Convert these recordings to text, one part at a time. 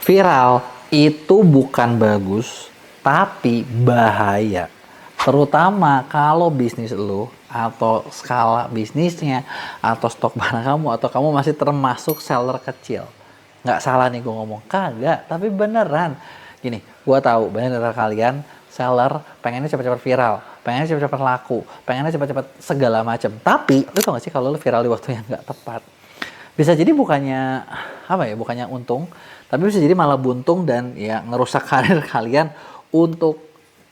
Viral itu bukan bagus, tapi bahaya. Terutama kalau bisnis lo atau skala bisnisnya atau stok barang kamu atau kamu masih termasuk seller kecil. Nggak salah nih gue ngomong, kagak, tapi beneran. Gini, gue tahu banyak dari kalian seller pengennya cepat-cepat viral, pengennya cepat-cepat laku, pengennya cepat-cepat segala macam. Tapi lu tau gak sih kalau lu viral di waktu yang nggak tepat, bisa jadi bukannya apa ya, bukannya untung, tapi bisa jadi malah buntung dan ya ngerusak karir kalian untuk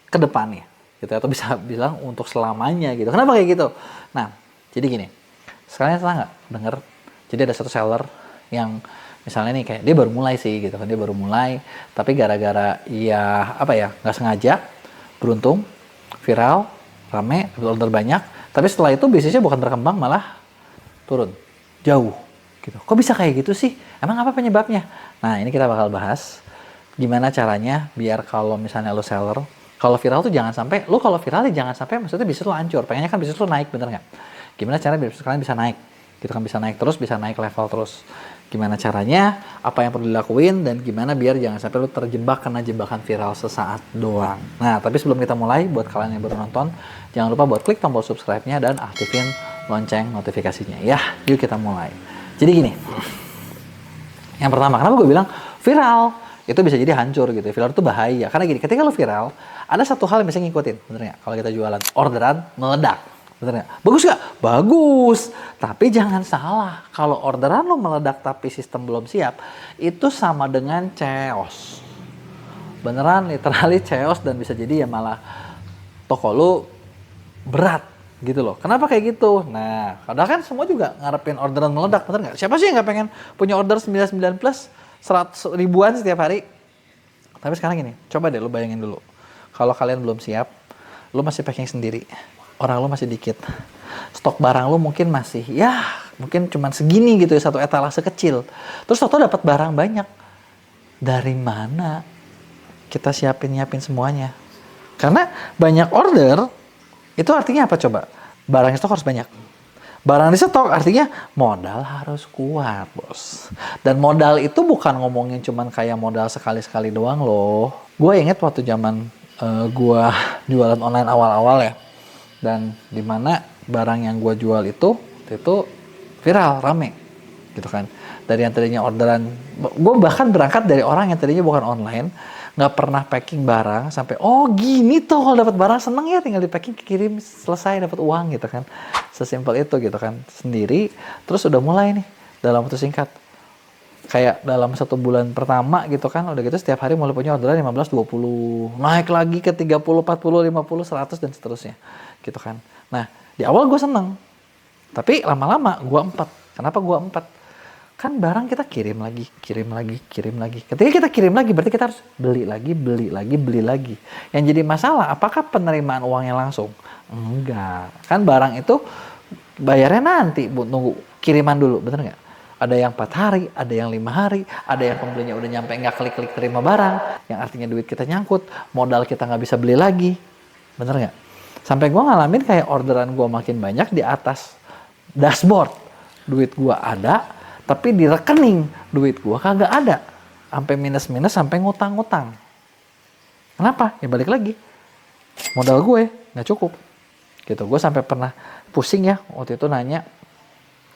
kedepannya gitu, atau bisa bilang untuk selamanya gitu. Kenapa kayak gitu? Nah, jadi gini, sekalian pernah nggak denger, jadi ada satu seller yang misalnya nih kayak dia baru mulai sih gitu kan, dia baru mulai tapi gara-gara ya apa ya, nggak sengaja beruntung viral, rame, order banyak, tapi setelah itu bisnisnya bukan berkembang, malah turun jauh gitu. Kok bisa kayak gitu sih? Emang apa penyebabnya? Nah, ini kita bakal bahas gimana caranya biar kalau misalnya lo seller, kalau viral tuh jangan sampai, lo kalau viral ya jangan sampai maksudnya bisnis lo hancur. Pengennya kan bisnis lo naik, bener nggak? Gimana caranya biar kalian bisa naik? Gitu kan, bisa naik terus, bisa naik level terus. Gimana caranya, apa yang perlu dilakuin, dan gimana biar jangan sampai lo terjebak kena jebakan viral sesaat doang. Nah, tapi sebelum kita mulai, buat kalian yang baru nonton, jangan lupa buat klik tombol subscribe-nya dan aktifin lonceng notifikasinya ya. Yuk kita mulai. Jadi gini, yang pertama, kenapa gue bilang viral itu bisa jadi hancur gitu. Viral itu bahaya karena gini, ketika lo viral ada satu hal yang bisa ngikutin, bener nggak? Kalau kita jualan orderan meledak, bener nggak? Bagus nggak? Bagus, tapi jangan salah, kalau orderan lo meledak tapi sistem belum siap, itu sama dengan chaos, beneran literally chaos, dan bisa jadi ya malah toko lo berat gitu loh. Kenapa kayak gitu? Nah, padahal kan semua juga ngarepin orderan meledak, bener nggak? Siapa sih yang nggak pengen punya order 99 plus 100 ribuan setiap hari? Tapi sekarang gini, coba deh lo bayangin dulu. Kalau kalian belum siap, lo masih packing sendiri, orang lo masih dikit, stok barang lo mungkin masih, ya mungkin cuman segini gitu ya, satu etalase kecil. Terus tau dapat barang banyak. Dari mana kita nyiapin semuanya? Karena banyak order, itu artinya apa coba? Barang di stok harus banyak. Barang di stok artinya modal harus kuat, bos. Dan modal itu bukan ngomongin cuman kayak modal sekali-sekali doang loh. Gue inget waktu zaman gue jualan online awal-awal ya. Dan dimana barang yang gue jual itu viral, rame. Gitu kan. Dari yang tadinya orderan, gue bahkan berangkat dari orang yang tadinya bukan online, nggak pernah packing barang, sampai oh gini tuh kalau dapat barang seneng ya, tinggal di packing, kirim, selesai, dapat uang gitu kan, sesimpel itu gitu kan, sendiri. Terus udah mulai nih dalam waktu singkat, kayak dalam 1 bulan pertama gitu kan, udah gitu setiap hari mulai punya orderan 15, 20, naik lagi ke 30, 40, 50, 100 dan seterusnya gitu kan. Nah, di awal gue seneng, tapi lama-lama gue empat. Kenapa gue empat? Kan barang kita kirim lagi. Ketika kita kirim lagi, berarti kita harus beli lagi. Yang jadi masalah, apakah penerimaan uangnya langsung? Enggak. Kan barang itu bayarnya nanti, Bu, nunggu kiriman dulu, bener nggak? Ada yang 4 hari, ada yang 5 hari, ada yang pembelinya udah nyampe nggak klik-klik terima barang, yang artinya duit kita nyangkut, modal kita nggak bisa beli lagi, bener nggak? Sampai gue ngalamin kayak orderan gue makin banyak di atas dashboard, duit gue ada, tapi di rekening duit gua kagak ada, sampai minus sampai ngutang. Kenapa? Ya balik lagi, modal gue nggak cukup gitu. Gue sampai pernah pusing ya, waktu itu nanya,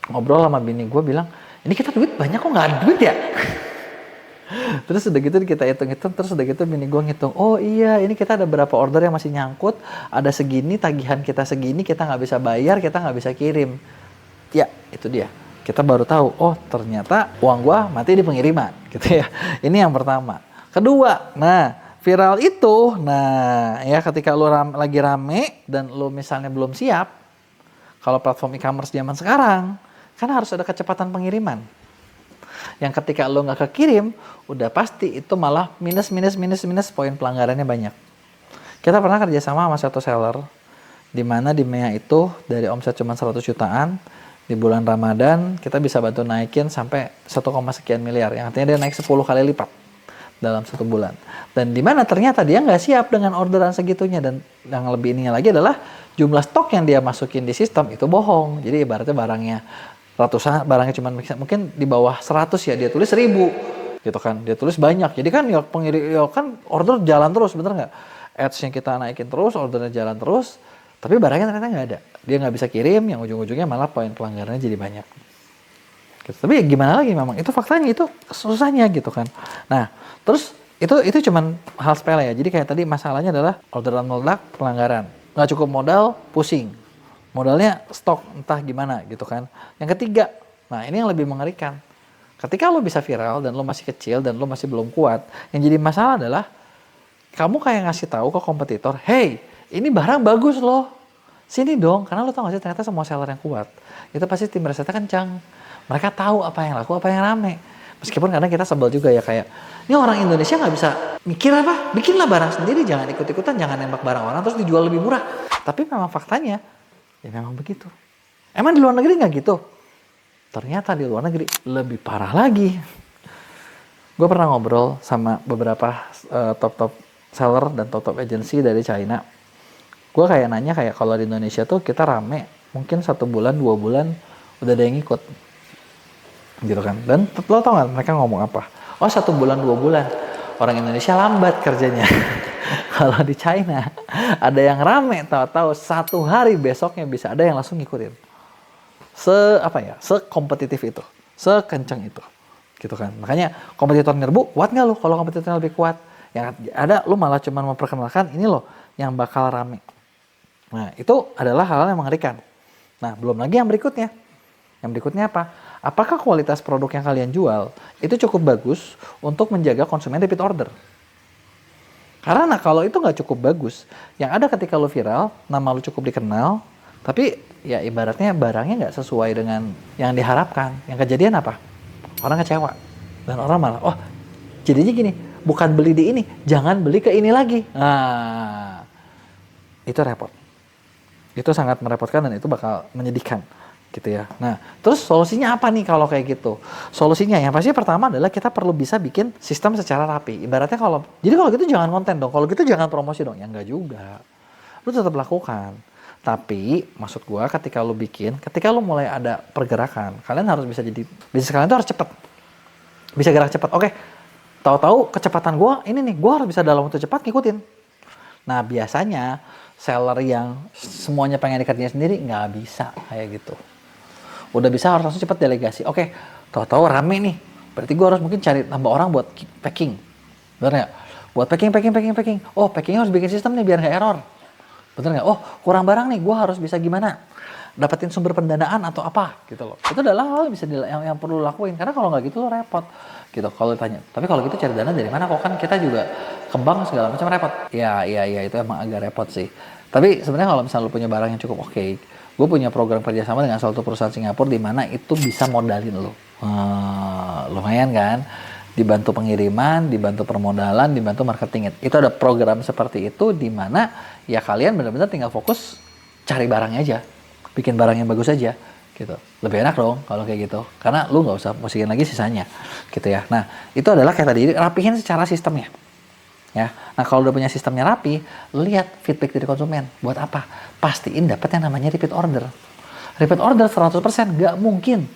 ngobrol sama bini gue, bilang ini kita duit banyak kok nggak ada duit ya. Terus udah gitu kita hitung-hitung, terus udah gitu bini gue ngitung, oh iya ini kita ada berapa order yang masih nyangkut, ada segini, tagihan kita segini, kita nggak bisa bayar, kita nggak bisa kirim. Ya itu dia, kita baru tahu, oh ternyata uang gua mati di pengiriman gitu ya. Ini yang pertama. Kedua, nah viral itu, nah ya ketika lu lagi rame dan lu misalnya belum siap, kalau platform e-commerce zaman sekarang kan harus ada kecepatan pengiriman, yang ketika lu nggak kekirim udah pasti itu malah minus, poin pelanggarannya banyak. Kita pernah kerja sama satu seller, dimana di MEA itu dari omset cuma 100 jutaan, di bulan Ramadan kita bisa bantu naikin sampai 1, sekian miliar, yang artinya dia naik 10 kali lipat dalam 1 bulan. Dan dimana ternyata dia nggak siap dengan orderan segitunya, dan yang lebih ininya lagi adalah jumlah stok yang dia masukin di sistem itu bohong. Jadi ibaratnya barangnya ratusan, barangnya cuma mungkin di bawah 100 ya, dia tulis 1000. gitu kan. Dia tulis banyak, jadi kan ya kan order jalan terus, bener nggak? Ads-nya kita naikin terus, ordernya jalan terus, tapi barangnya ternyata nggak ada. Dia nggak bisa kirim, yang ujung-ujungnya malah poin pelanggarannya jadi banyak. Gitu. Tapi ya gimana lagi memang, itu faktanya, itu susahnya gitu kan. Nah, terus itu cuman hal sepele ya. Jadi kayak tadi masalahnya adalah orderan meledak, pelanggaran. Nggak cukup modal, pusing. Modalnya stok, entah gimana gitu kan. Yang ketiga, nah ini yang lebih mengerikan. Ketika lo bisa viral dan lo masih kecil dan lo masih belum kuat, yang jadi masalah adalah kamu kayak ngasih tahu ke kompetitor, hey, ini barang bagus loh, sini dong. Karena lo tau gak sih, ternyata semua seller yang kuat, itu pasti tim risetnya kencang. Mereka tahu apa yang laku, apa yang rame. Meskipun kadang kita sebel juga ya, kayak, ini orang Indonesia nggak bisa mikir apa, bikinlah barang sendiri, jangan ikut-ikutan, jangan nembak barang orang terus dijual lebih murah. Tapi memang faktanya, ya memang begitu. Emang di luar negeri nggak gitu? Ternyata di luar negeri lebih parah lagi. Gue pernah ngobrol sama beberapa top-top seller dan top-top agency dari China. Gue kayak nanya kayak kalau di Indonesia tuh kita rame, mungkin 1 bulan, 2 bulan udah ada yang ikut. Gitu kan. Dan lo tau gak mereka ngomong apa? Oh 1 bulan, 2 bulan. Orang Indonesia lambat kerjanya. Kalau di China ada yang rame, tahu-tahu 1 hari besoknya bisa ada yang langsung ngikutin. Sekompetitif itu, sekenceng itu, gitu kan. Makanya kompetitor nyerbu, kuat nggak lo? Kalau kompetitornya lebih kuat, yang ada lo malah cuma memperkenalkan ini loh yang bakal rame. Nah itu adalah hal-hal yang mengerikan. Nah belum lagi yang berikutnya. Yang berikutnya apa? Apakah kualitas produk yang kalian jual itu cukup bagus untuk menjaga konsumen repeat order? Karena kalau itu nggak cukup bagus, yang ada ketika lo viral, nama lo cukup dikenal, tapi ya ibaratnya barangnya nggak sesuai dengan yang diharapkan. Yang kejadian apa? Orang kecewa. Dan orang malah, oh jadinya gini, bukan beli di ini, jangan beli ke ini lagi. Nah, itu repot. Itu sangat merepotkan dan itu bakal menyedihkan. Gitu ya. Nah, terus solusinya apa nih kalau kayak gitu? Solusinya yang pasti pertama adalah kita perlu bisa bikin sistem secara rapi. Ibaratnya jadi kalau gitu jangan konten dong, kalau gitu jangan promosi dong. Ya enggak juga. Lu tetap lakukan. Tapi maksud gua ketika lu mulai ada pergerakan, kalian harus bisa jadi bisnis kalian tuh harus cepat. Bisa gerak cepat. Oke. Tahu-tahu kecepatan gua ini nih, gua harus bisa dalam waktu cepat ngikutin. Nah, biasanya seller yang semuanya pengen dikerjain sendiri nggak bisa kayak gitu. Udah bisa harus langsung cepat delegasi. Oke, tahu-tahu rame nih. Berarti gue harus mungkin cari tambah orang buat packing. Bener nggak? Buat packing. Oh, packingnya harus bikin sistem nih biar nggak error. Bener nggak? Oh, kurang barang nih. Gue harus bisa gimana? Dapetin sumber pendanaan atau apa gitu loh. Itu adalah hal yang perlu lakuin. Karena kalau nggak gitu lo repot. Gitu kalau ditanya. Tapi kalau gitu cari dana dari mana? Kok kan kita juga kembang segala macam repot. Iya itu emang agak repot sih. Tapi sebenarnya kalau misalnya lo punya barang yang cukup oke, gue punya program kerjasama dengan salah satu perusahaan Singapura di mana itu bisa modalin lo. Lumayan kan? Dibantu pengiriman, dibantu permodalan, dibantu marketing. Itu ada program seperti itu di mana ya kalian benar-benar tinggal fokus cari barangnya aja. Bikin barang yang bagus aja gitu. Lebih enak dong kalau kayak gitu. Karena lu nggak usah musikin lagi sisanya gitu ya. Nah, itu adalah kayak tadi rapihin secara sistemnya. Ya. Nah, kalau udah punya sistemnya rapi, lu lihat feedback dari konsumen. Buat apa? Pastiin dapat yang namanya repeat order. Repeat order 100% nggak mungkin.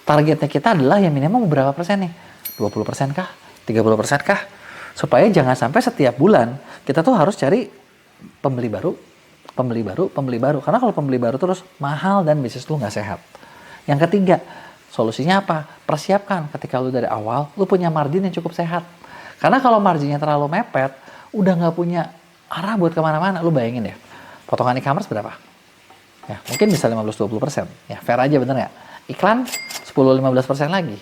Targetnya kita adalah yang minimum berapa persen nih? 20% kah? 30% kah? Supaya jangan sampai setiap bulan kita tuh harus cari pembeli baru. Karena kalau pembeli baru terus mahal dan bisnis lu nggak sehat. Yang ketiga, solusinya apa? Persiapkan ketika lu dari awal, lu punya margin yang cukup sehat. Karena kalau marginnya terlalu mepet, udah nggak punya arah buat kemana-mana. Lu bayangin ya, potongan e-commerce berapa? Ya, mungkin bisa 15-20%. Ya, fair aja bener nggak? Iklan 10-15% lagi.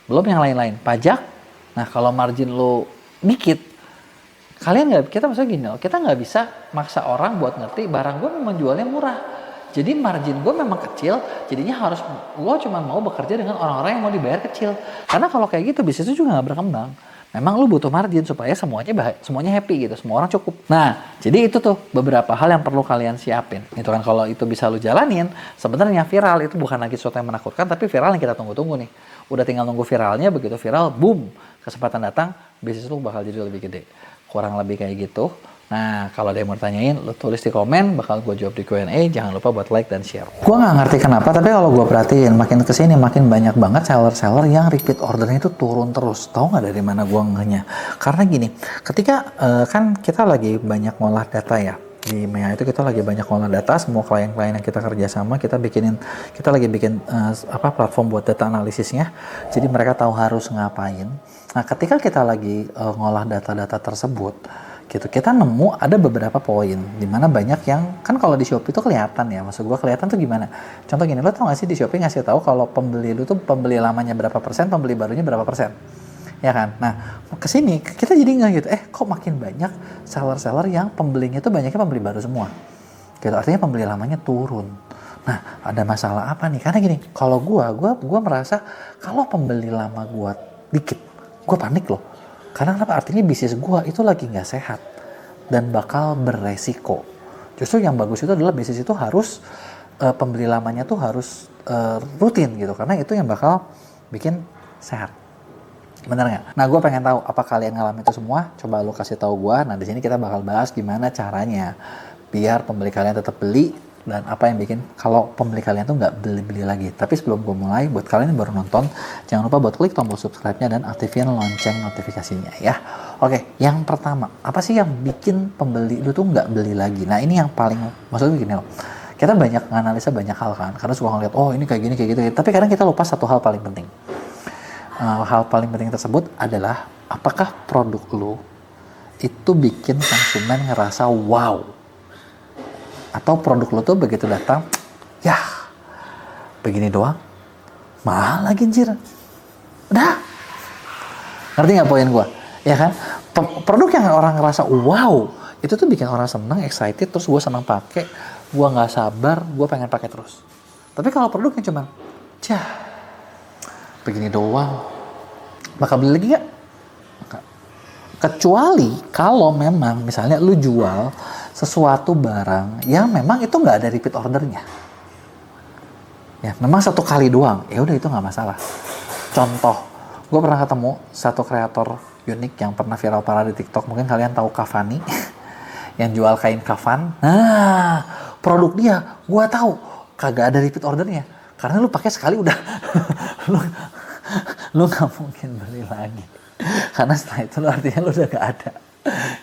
Belum yang lain-lain. Pajak, nah kalau margin lu dikit, kita maksudnya gini loh, kita nggak bisa maksa orang buat ngerti barang gue memang jualnya murah. Jadi margin gue memang kecil, jadinya lo cuma mau bekerja dengan orang-orang yang mau dibayar kecil. Karena kalau kayak gitu bisnis itu juga nggak berkembang. Memang lu butuh margin supaya semuanya happy gitu, semua orang cukup. Nah, jadi itu tuh beberapa hal yang perlu kalian siapin. Itu kan kalau itu bisa lu jalanin, sebenarnya viral itu bukan lagi sesuatu yang menakutkan, tapi viral yang kita tunggu-tunggu nih. Udah tinggal nunggu viralnya, begitu viral, boom, kesempatan datang, bisnis lu bakal jadi lebih gede. Kurang lebih kayak gitu. Nah, kalau ada yang mau tanyain, lo tulis di komen, bakal gue jawab di Q&A. Jangan lupa buat like dan share. Gue nggak ngerti kenapa, tapi kalau gue perhatiin, makin kesini makin banyak banget seller-seller yang repeat ordernya itu turun terus. Tahu nggak dari mana gue ngehnya? Karena gini, ketika kan kita lagi banyak ngolah data ya. Di Mea itu kita lagi banyak ngolah data, semua klien-klien yang kita kerja sama, kita lagi bikin platform buat data analisisnya. Jadi mereka tahu harus ngapain. Nah, ketika kita lagi ngolah data-data tersebut, gitu, kita nemu ada beberapa poin di mana banyak yang kan kalau di Shopee itu kelihatan ya, maksud gua kelihatan tuh gimana? Contoh gini, lo tau gak sih di Shopee ngasih tahu kalau pembeli lu tuh pembeli lamanya berapa persen, pembeli barunya berapa persen, ya kan? Nah, kesini kita jadi nggak gitu, kok makin banyak seller-seller yang pembelinya tuh banyaknya pembeli baru semua, gitu, artinya pembeli lamanya turun. Nah, ada masalah apa nih? Karena gini, kalau gua merasa kalau pembeli lama gua dikit, gua panik loh. Karena kenapa? Artinya bisnis gue itu lagi nggak sehat dan bakal beresiko. Justru yang bagus itu adalah bisnis itu harus pembeli lamanya tuh harus rutin gitu, karena itu yang bakal bikin sehat. Bener nggak? Nah, gue pengen tahu apa kalian ngalamin itu semua. Coba lu kasih tahu gue. Nah, di sini kita bakal bahas gimana caranya biar pembeli kalian tetap beli, dan apa yang bikin kalau pembeli kalian tuh nggak beli-beli lagi. Tapi sebelum gue mulai, buat kalian yang baru nonton, jangan lupa buat klik tombol subscribe-nya dan aktifin lonceng notifikasinya ya. Oke, yang pertama, apa sih yang bikin pembeli lu tuh nggak beli lagi? Nah, ini yang paling, maksudnya gini loh, kita banyak analisa banyak hal kan, karena suka ngeliat, oh ini kayak gini, kayak gitu. Tapi kadang kita lupa satu hal paling penting. Hal paling penting tersebut adalah, apakah produk lu itu bikin konsumen ngerasa wow? Atau produk lo tuh begitu datang, ya begini doang, mahal lagi anjir. Udah, ngerti nggak poin gue? Ya kan, produk yang orang ngerasa wow, itu tuh bikin orang senang, excited, terus gue senang pakai, gue nggak sabar, gue pengen pakai terus. Tapi kalau produk yang cuman, begini doang, bakal beli lagi gak? Kecuali kalau memang misalnya lu jual sesuatu barang yang memang itu nggak ada repeat ordernya, ya memang satu kali doang, ya udah itu nggak masalah. Contoh, gue pernah ketemu satu kreator unik yang pernah viral parah di TikTok, mungkin kalian tahu Kavani yang jual kain kafan. Nah, produk dia gue tahu kagak ada repeat ordernya, karena lu pakai sekali udah lu nggak mungkin beli lagi, karena setelah itu lu artinya lu udah nggak ada.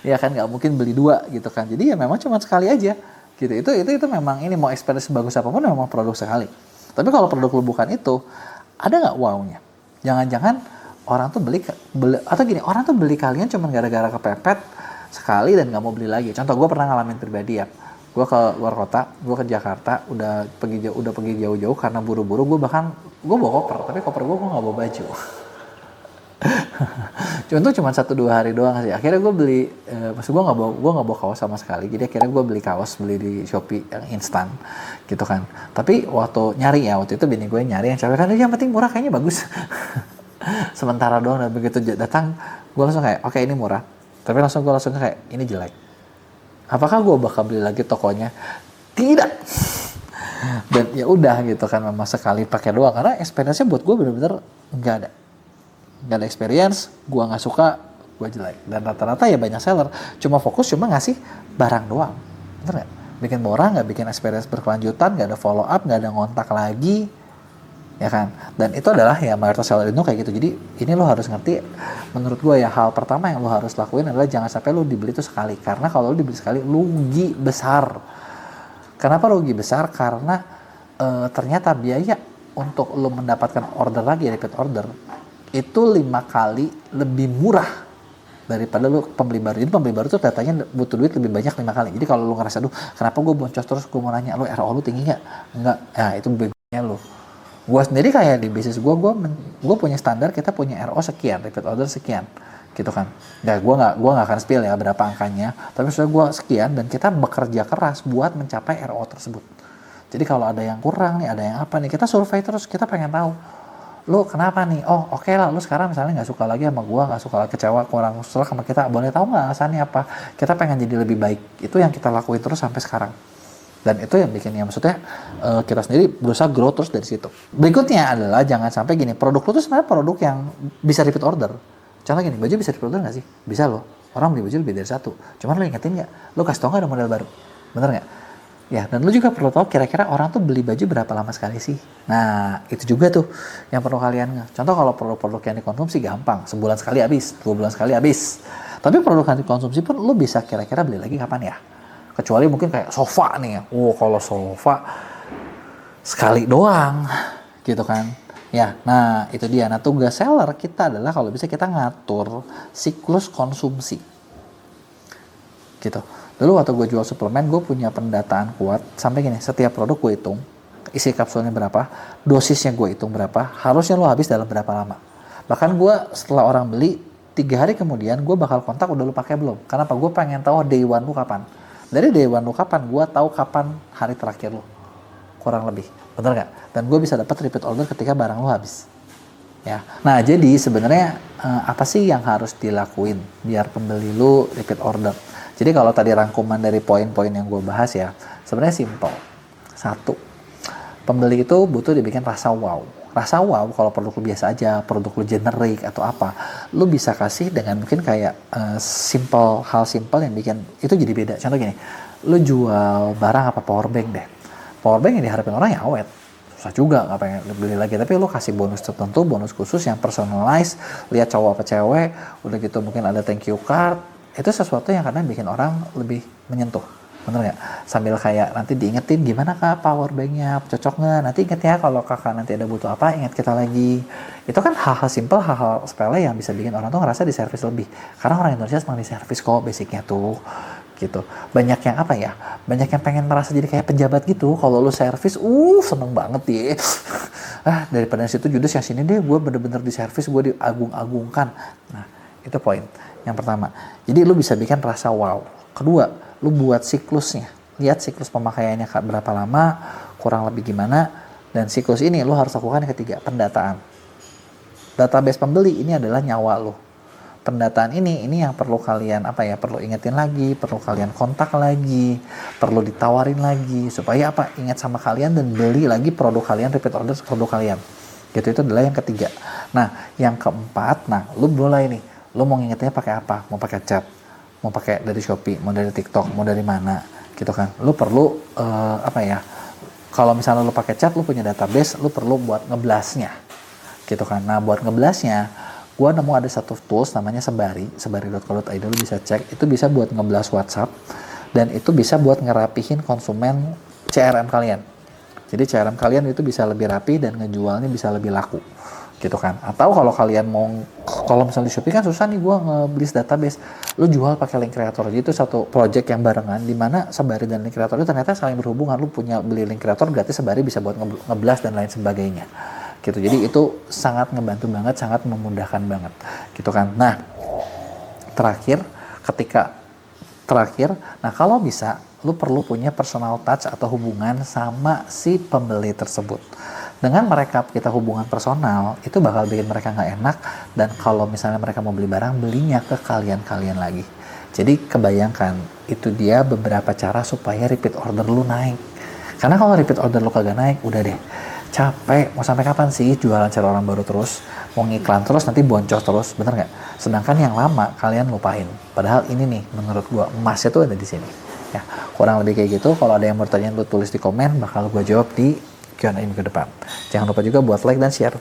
Ya kan, nggak mungkin beli dua gitu kan. Jadi ya memang cuma sekali aja gitu. Itu memang ini, mau experience bagus apapun memang produk sekali. Tapi kalau produk lu bukan itu, ada nggak wow-nya? Jangan-jangan orang tuh beli atau gini, orang tuh beli kalian cuma gara-gara kepepet sekali dan nggak mau beli lagi. Contoh, gue pernah ngalamin pribadi ya. Gue ke luar kota, gue ke Jakarta, udah pergi jauh-jauh karena buru-buru. Gue bawa koper, tapi koper gue nggak bawa baju. Cuma 1-2 hari doang sih. Akhirnya gue beli, maksud gue nggak bawa kaos sama sekali. Jadi akhirnya gue beli di Shopee yang instan, gitu kan. Tapi waktu itu bini gue nyari yang cewek kan, yang penting murah, kayaknya bagus. Sementara doang, dan begitu datang, gue langsung kayak, oke, ini murah. Tapi gue langsung kayak, ini jelek. Apakah gue bakal beli lagi tokonya? Tidak. Dan ya udah gitu kan, memang sekali pakai doang. Karena experience-nya buat gue bener-bener nggak ada experience, gue nggak suka, gue jelek. Dan rata-rata ya banyak seller cuma fokus ngasih barang doang, bener nggak? Bikin murah, nggak bikin experience berkelanjutan, nggak ada follow up, nggak ada ngontak lagi, ya kan? Dan itu adalah ya mayoritas seller itu kayak gitu. Jadi ini lo harus ngerti, menurut gue ya, hal pertama yang lo harus lakuin adalah jangan sampai lo dibeli itu sekali, karena kalau lo dibeli sekali rugi besar. Kenapa rugi besar? Karena ternyata biaya untuk lo mendapatkan order lagi, repeat order, itu 5 kali lebih murah daripada lu pembeli baru. Jadi pembeli baru tuh datanya butuh duit lebih banyak 5 kali. Jadi kalau lu ngerasa, kenapa gue boncos terus, gue mau nanya, lu RO lu tinggi nggak? Enggak. Ya itu begonya lu. Gue sendiri kayak di bisnis gue punya standar, kita punya RO sekian, repeat order sekian, gitu kan. Ya gue nggak akan spill ya berapa angkanya, tapi sudah gue sekian, dan kita bekerja keras buat mencapai RO tersebut. Jadi kalau ada yang kurang nih, ada yang apa nih, kita survei terus, kita pengen tahu, lu kenapa nih? Oh oke lah, lu sekarang misalnya nggak suka lagi sama gua, nggak suka, kecewa, kurang serak sama kita, boleh tahu nggak alasannya apa? Kita pengen jadi lebih baik. Itu yang kita lakuin terus sampai sekarang. Dan itu yang bikin, ya maksudnya kita sendiri berusaha grow terus dari situ. Berikutnya adalah jangan sampai gini, produk lu tuh sebenarnya produk yang bisa repeat order. Contoh gini, baju bisa repeat order nggak sih? Bisa loh. Orang beli baju lebih dari satu. Cuman lo ingetin nggak? Lo kasih tau nggak ada model baru? Bener nggak? Ya, dan lo juga perlu tahu kira-kira orang tuh beli baju berapa lama sekali sih. Nah, itu juga tuh yang perlu kalian nge. Contoh kalau produk-produk yang dikonsumsi gampang, sebulan sekali habis, 2 bulan sekali habis. Tapi produk yang dikonsumsi pun lo bisa kira-kira beli lagi kapan ya? Kecuali mungkin kayak sofa nih ya. Kalau sofa sekali doang gitu kan. Ya, nah itu dia. Nah, tugas seller kita adalah kalau bisa kita ngatur siklus konsumsi. Gitu. Dulu waktu gue jual suplemen, gue punya pendataan kuat sampai gini, setiap produk gue hitung isi kapsulnya berapa, dosisnya gue hitung berapa, harusnya lo habis dalam berapa lama. Bahkan gue setelah orang beli 3 hari kemudian gue bakal kontak udah lo pakai belum. Karena apa? Gue pengen tahu day one lo kapan. Dari day one lo kapan, gue tahu kapan hari terakhir lo, kurang lebih, bener nggak? Dan gue bisa dapat repeat order ketika barang lo habis. Ya, nah jadi sebenarnya apa sih yang harus dilakuin biar pembeli lo repeat order? Jadi kalau tadi rangkuman dari poin-poin yang gue bahas ya, sebenarnya simple. 1, pembeli itu butuh dibikin rasa wow. Rasa wow kalau produk lu biasa aja, produk lu generik atau apa, lu bisa kasih dengan mungkin kayak hal simple yang bikin itu jadi beda. Contoh gini, lu jual barang apa power bank deh. Power bank yang diharapin orang ya awet. Susah juga nggak pengen beli lagi, tapi lu kasih bonus tertentu, bonus khusus yang personalized, lihat cowok apa cewek, udah gitu mungkin ada thank you card. Itu sesuatu yang kadang bikin orang lebih menyentuh, bener nggak? Sambil kayak nanti diingetin gimana kak power banknya, cocok nggak? Nanti inget ya kalau kakak nanti ada butuh apa, ingat kita lagi. Itu kan hal-hal simple, hal-hal sepele yang bisa bikin orang tuh ngerasa diservis lebih. Karena orang Indonesia senang diservis kok, basicnya tuh gitu. Banyak yang apa ya? Banyak yang pengen merasa jadi kayak pejabat gitu. Kalau lu servis, seneng banget ya. Daripada situ judes yang sini deh, gue bener-bener diservis, gue diagung-agungkan. Nah, itu poin yang pertama. Jadi lu bisa bikin rasa wow. Kedua, lu buat siklusnya. Lihat siklus pemakaiannya berapa lama, kurang lebih gimana. Dan siklus ini lu harus lakukan yang ketiga, pendataan. Database pembeli ini adalah nyawa lu. Pendataan ini yang perlu kalian perlu ingetin lagi, perlu kalian kontak lagi, perlu ditawarin lagi supaya ingat sama kalian dan beli lagi produk kalian, repeat order produk kalian. Gitu, itu adalah yang ketiga. Nah, yang keempat, lu mulai nih. Lo mau ngingetinnya pakai apa? Mau pakai chat, mau pakai dari Shopee, mau dari TikTok, mau dari mana, gitu kan? Lo perlu kalau misalnya lo pakai chat, lo punya database, lo perlu buat ngeblasnya, gitu kan? Nah, buat ngeblasnya, gue nemu ada satu tools namanya sebari.co.id, lo bisa cek. Itu bisa buat ngeblas WhatsApp dan itu bisa buat ngerapihin konsumen CRM kalian. Jadi CRM kalian itu bisa lebih rapi dan ngejualnya bisa lebih laku. Gitu kan. Atau kalau kalian kalau misalnya di Shopee kan susah nih gue nge-list database, lu jual pakai link creator. Jadi itu satu project yang barengan di mana Sebari dan link creator itu ternyata saling berhubungan. Lu punya beli link creator berarti Sebari bisa buat nge-blast dan lain sebagainya. Gitu. Jadi itu sangat ngebantu banget, sangat memudahkan banget. Gitu kan. Nah, terakhir kalau bisa lu perlu punya personal touch atau hubungan sama si pembeli tersebut. Dengan mereka kita hubungan personal, itu bakal bikin mereka nggak enak, dan kalau misalnya mereka mau beli barang, belinya ke kalian lagi. Jadi kebayangkan, itu dia beberapa cara supaya repeat order lu naik. Karena kalau repeat order lu kagak naik, udah deh, capek. Mau sampai kapan sih jualan cari orang baru terus? Mau ngiklan terus, nanti boncos terus, bener nggak? Sedangkan yang lama, kalian lupain. Padahal ini nih, menurut gua, emasnya tuh ada di sini. Ya, kurang lebih kayak gitu. Kalau ada yang bertanya, lu tulis di komen, bakal gua jawab di Q&A minggu depan. Jangan lupa juga buat like dan share.